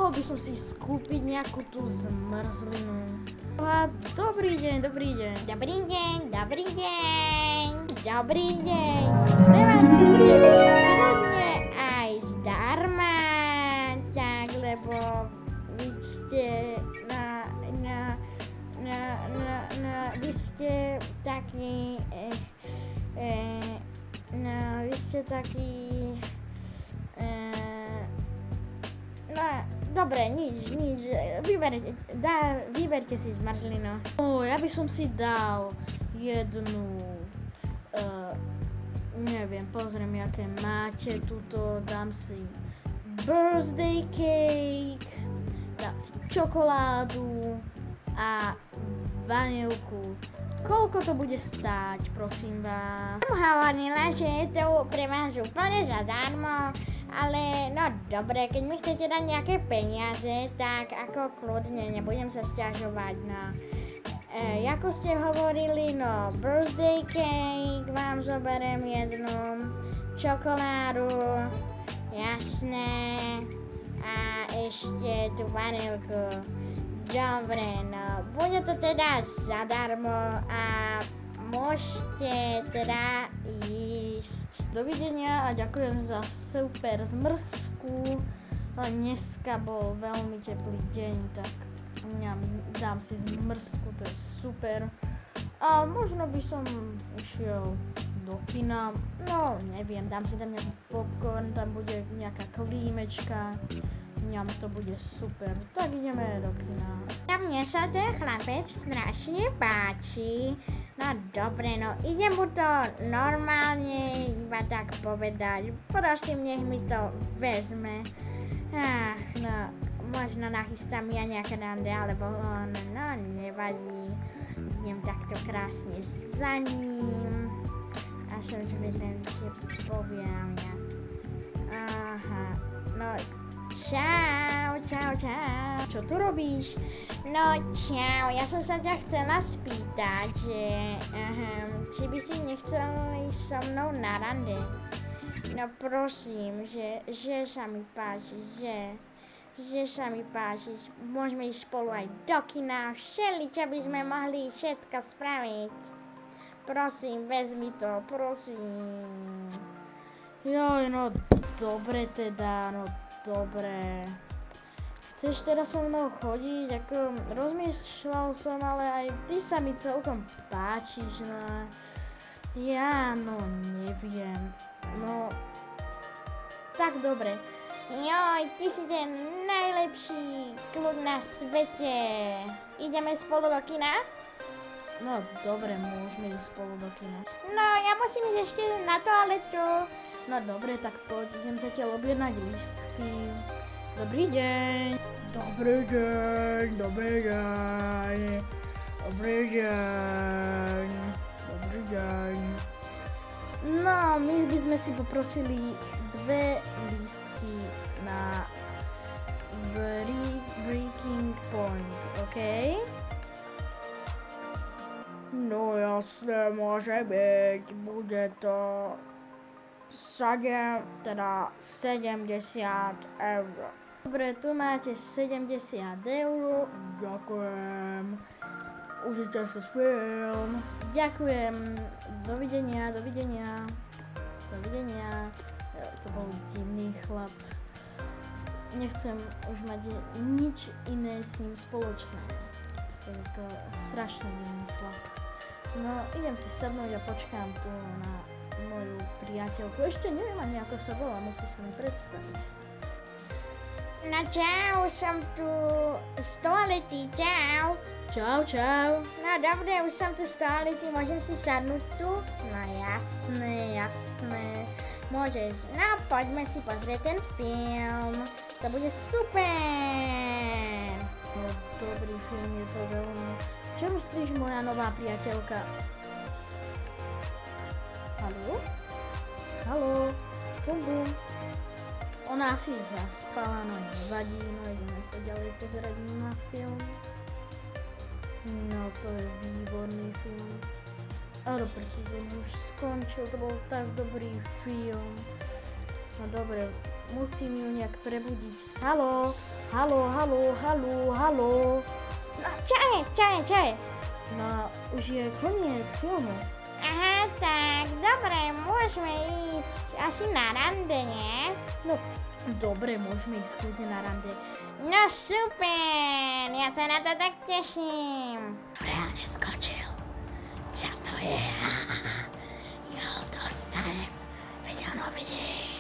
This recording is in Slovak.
mohol by som si skúpiť nejakú tú zmrzlinu. A dobrý deň, dobrý deň. Dobrý deň, dobrý deň, dobrý deň. Pre vás to bude kľudne aj zdarma, tak lebo vy ste vy ste taký, vy ste taký, dobre, nič, vyberte si zmrzlinu. Ja by som si dal jednu, neviem, pozriem, aké máte tuto, dám si birthday cake, dám si čokoládu a vanilku. Koľko to bude stáť, prosím vás? Som hovorila, že je to pre vás úplne zadarmo, ale no dobre, keď mi chcete dať nejaké peniaze, tak ako kľudne, nebudem sa sťažovať, no. Ako ste hovorili, no birthday cake vám zoberiem jednu, čokoládu, jasné, a ešte tú vanilku. Dobre, no, bude to teda zadarmo a môžete teda ísť. Dovidenia a ďakujem za super zmrzku. Dneska bol veľmi teplý deň, tak dám si zmrzku, to je super. A možno by som išiel do kina, no neviem, dám si tam nejaký popcorn, tam bude nejaká klímečka. Mňam to bude super, tak ideme do kina. A mne sa ten chlapec strašne páči. No dobre, no idem mu to normálne iba tak povedať. Prosím, nech mi to vezme. Ach, no, možno nachystám ja nejaké rande, alebo on, no nevadí. Idem takto krásne za ním. A som zvedavý, čo povie na mňa. Aha, no čau. Čo tu robíš? No čau, ja som sa ťa chcela spýtať, že či by si nechcel ísť so mnou na rande. No prosím, že sa mi páči, že sa mi páči, môžeme ísť spolu aj do kina, všeličo by sme mohli všetko spraviť. Prosím, vezmi to, prosím. Joj, no dobre teda, no dobre. Chceš teraz so mnou chodiť? Ako rozmýšľal som, ale aj ty sa mi celkom páčiš, no. Ja, no neviem. No, tak dobre. Joj, ty si ten najlepší kľud na svete. Ideme spolu do kina? No dobre, môžeme ísť spolu do kina. No, ja musím ísť ešte na toaletu. No dobre, tak poď, idem zatiaľ objednať lístky. Dobrý deň. Dobrý deň, dobrý deň. Dobrý deň. Dobrý deň. No, my by sme si poprosili 2 lístky na Breaking Point, OK? No jasne, môže byť. Bude to 70 eur. Dobre, tu máte 70 eur. Ďakujem. Užite si film. Ďakujem. Dovidenia. To bol divný chlap. Nechcem už mať nič iné s ním spoločné. Je to strašne divný chlap. No, idem si sadnúť a počkám tu na moju priateľku. Ešte neviem ani ako sa volá, musí sa mi predstaviť. No čau, som tu z toalety, čau. Čau. No dobre, už som tu z toalety, môžem si sadnúť tu? No jasné. Môžeš. No poďme si pozrieť ten film. To bude super. No dobrý film, je to veľmi. Čo myslíš, moja nová priateľka? Haló? Bum. Ona asi zaspala, no nevadí, no ideme sa ďalej pozerať na film. No to je výborný film. A do prčice, už skončil, to bol tak dobrý film. No dobre, musím ju nejak prebudiť. Haló, haló, haló, haló, haló. No, čo je? No, už je koniec filmu. Aha, tak, dobre, môžeme ísť asi na rande, nie? No, dobre, môžeme ísť kľudne na rande. No super, ja sa na to tak teším. Reálne skočil. Čo to je? Ja ho dostanem. Veď ono vidí.